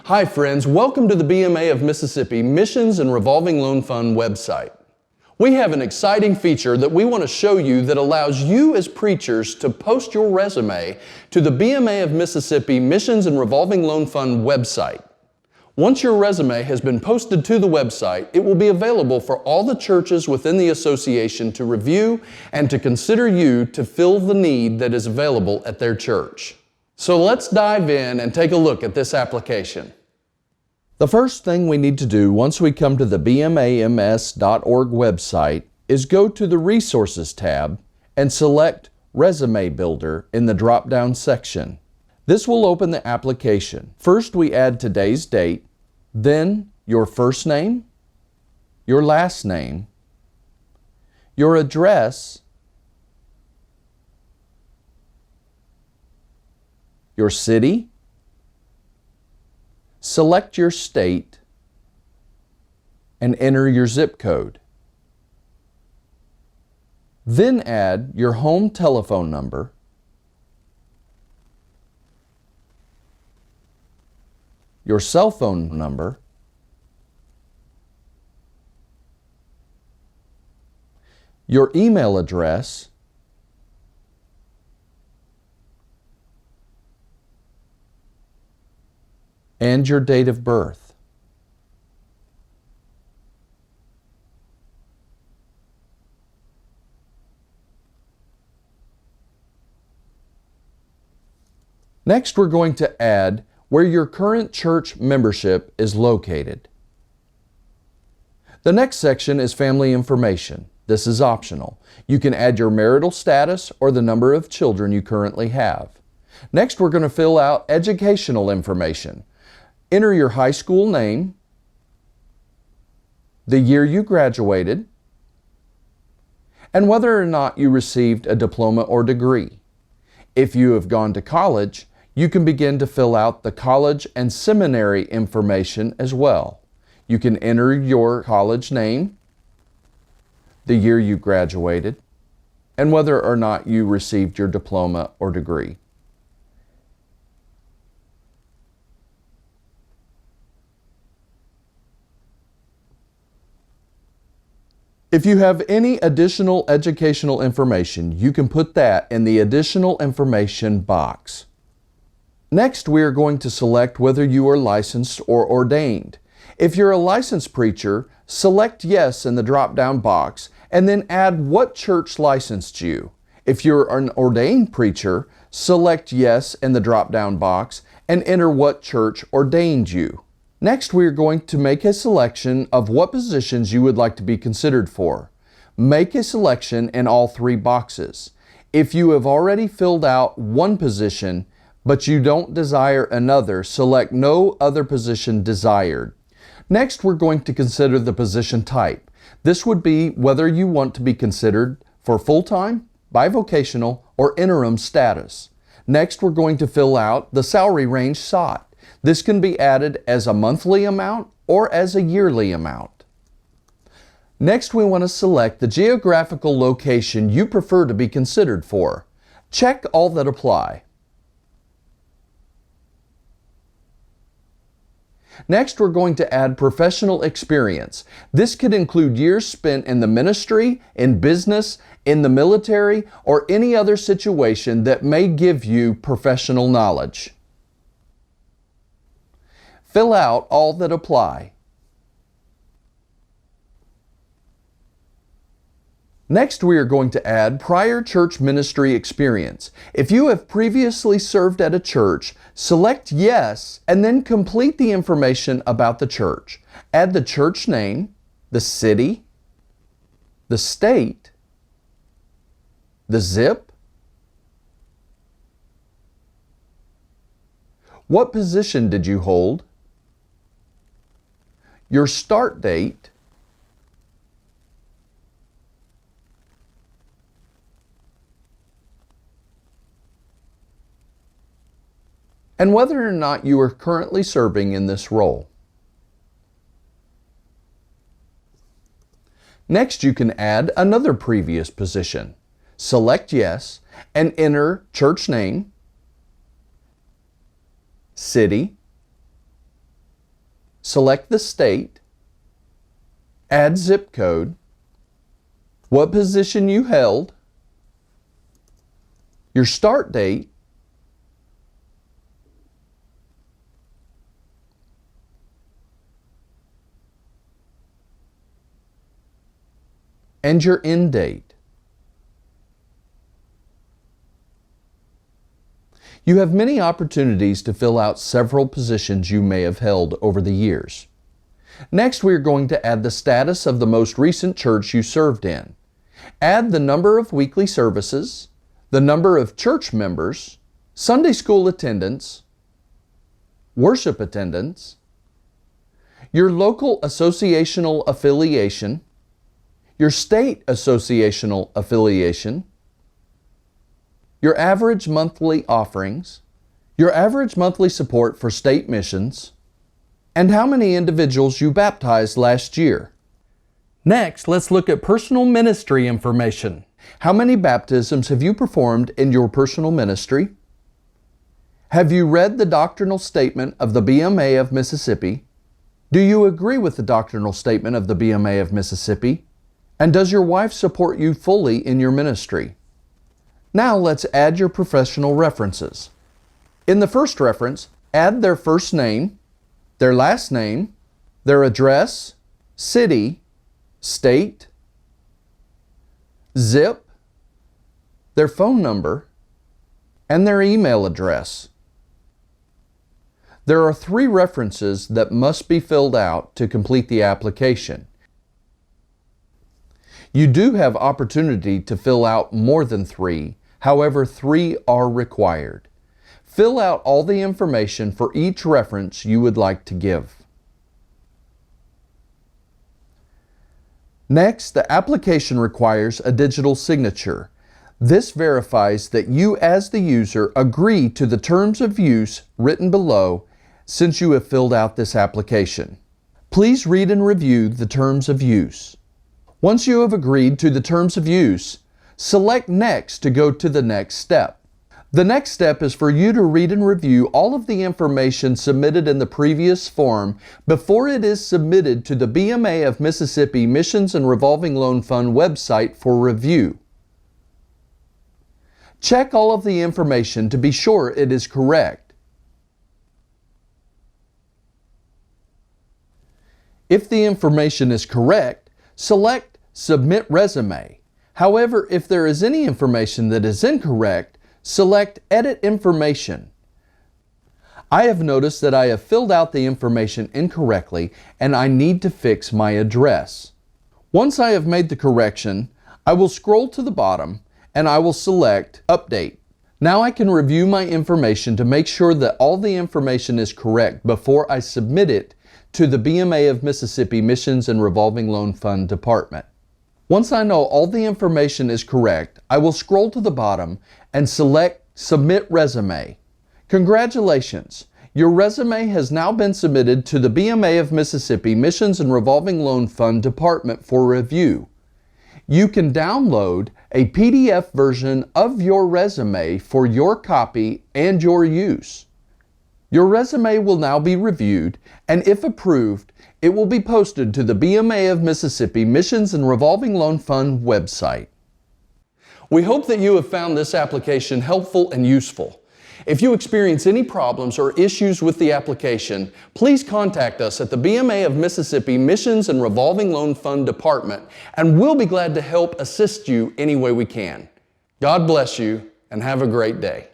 Hi friends, welcome to the BMA of Mississippi Missions and Revolving Loan Fund website. We have an exciting feature that we want to show you that allows you as preachers to post your resume to the BMA of Mississippi Missions and Revolving Loan Fund website. Once your resume has been posted to the website, it will be available for all the churches within the association to review and to consider you to fill the need that is available at their church. So let's dive in and take a look at this application. The first thing we need to do once we come to the bmams.org website is go to the Resources tab and select Resume Builder in the drop-down section. This will open the application. First, we add today's date, then your first name, your last name, your address, your city, select your state, and enter your zip code. Then add your home telephone number, your cell phone number, your email address, and your date of birth. Next, we're going to add where your current church membership is located. The next section is family information. This is optional. You can add your marital status or the number of children you currently have. Next, we're going to fill out educational information. Enter your high school name, the year you graduated, and whether or not you received a diploma or degree. If you have gone to college, you can begin to fill out the college and seminary information as well. You can enter your college name, the year you graduated, and whether or not you received your diploma or degree. If you have any additional educational information, you can put that in the additional information box. Next, we are going to select whether you are licensed or ordained. If you're a licensed preacher, select yes in the drop-down box and then add what church licensed you. If you're an ordained preacher, select yes in the drop-down box and enter what church ordained you. Next, we are going to make a selection of what positions you would like to be considered for. Make a selection in all three boxes. If you have already filled out one position, but you don't desire another, select no other position desired. Next, we're going to consider the position type. This would be whether you want to be considered for full-time, bivocational, or interim status. Next, we're going to fill out the salary range sought. This can be added as a monthly amount or as a yearly amount. Next, we want to select the geographical location you prefer to be considered for. Check all that apply. Next, we're going to add professional experience. This could include years spent in the ministry, in business, in the military, or any other situation that may give you professional knowledge. Fill out all that apply. Next, we are going to add prior church ministry experience. If you have previously served at a church, select yes and then complete the information about the church. Add the church name, the city, the state, the zip, what position did you hold, your start date, and whether or not you are currently serving in this role. Next, you can add another previous position. Select yes and enter church name, city, select the state, add zip code, what position you held, your start date, and your end date. You have many opportunities to fill out several positions you may have held over the years. Next, we are going to add the status of the most recent church you served in. Add the number of weekly services, the number of church members, Sunday school attendance, worship attendance, your local associational affiliation, your state associational affiliation, your average monthly offerings, your average monthly support for state missions, and how many individuals you baptized last year. Next, let's look at personal ministry information. How many baptisms have you performed in your personal ministry? Have you read the doctrinal statement of the BMA of Mississippi? Do you agree with the doctrinal statement of the BMA of Mississippi? And does your wife support you fully in your ministry? Now let's add your professional references. In the first reference, add their first name, their last name, their address, city, state, zip, their phone number, and their email address. There are 3 references that must be filled out to complete the application. You do have opportunity to fill out more than 3, however 3 are required. Fill out all the information for each reference you would like to give. Next, the application requires a digital signature. This verifies that you as the user agree to the terms of use written below since you have filled out this application. Please read and review the terms of use. Once you have agreed to the terms of use, select Next to go to the next step. The next step is for you to read and review all of the information submitted in the previous form before it is submitted to the BMA of Mississippi Missions and Revolving Loan Fund website for review. Check all of the information to be sure it is correct. If the information is correct, select Submit Resume. However, if there is any information that is incorrect, select Edit Information. I have noticed that I have filled out the information incorrectly and I need to fix my address. Once I have made the correction, I will scroll to the bottom and I will select Update. Now I can review my information to make sure that all the information is correct before I submit it to the BMA of Mississippi Missions and Revolving Loan Fund Department. Once I know all the information is correct, I will scroll to the bottom and select Submit Resume. Congratulations! Your resume has now been submitted to the BMA of Mississippi Missions and Revolving Loan Fund Department for review. You can download a PDF version of your resume for your copy and your use. Your resume will now be reviewed, and if approved, it will be posted to the BMA of Mississippi Missions and Revolving Loan Fund website. We hope that you have found this application helpful and useful. If you experience any problems or issues with the application, please contact us at the BMA of Mississippi Missions and Revolving Loan Fund Department, and we'll be glad to help assist you any way we can. God bless you, and have a great day.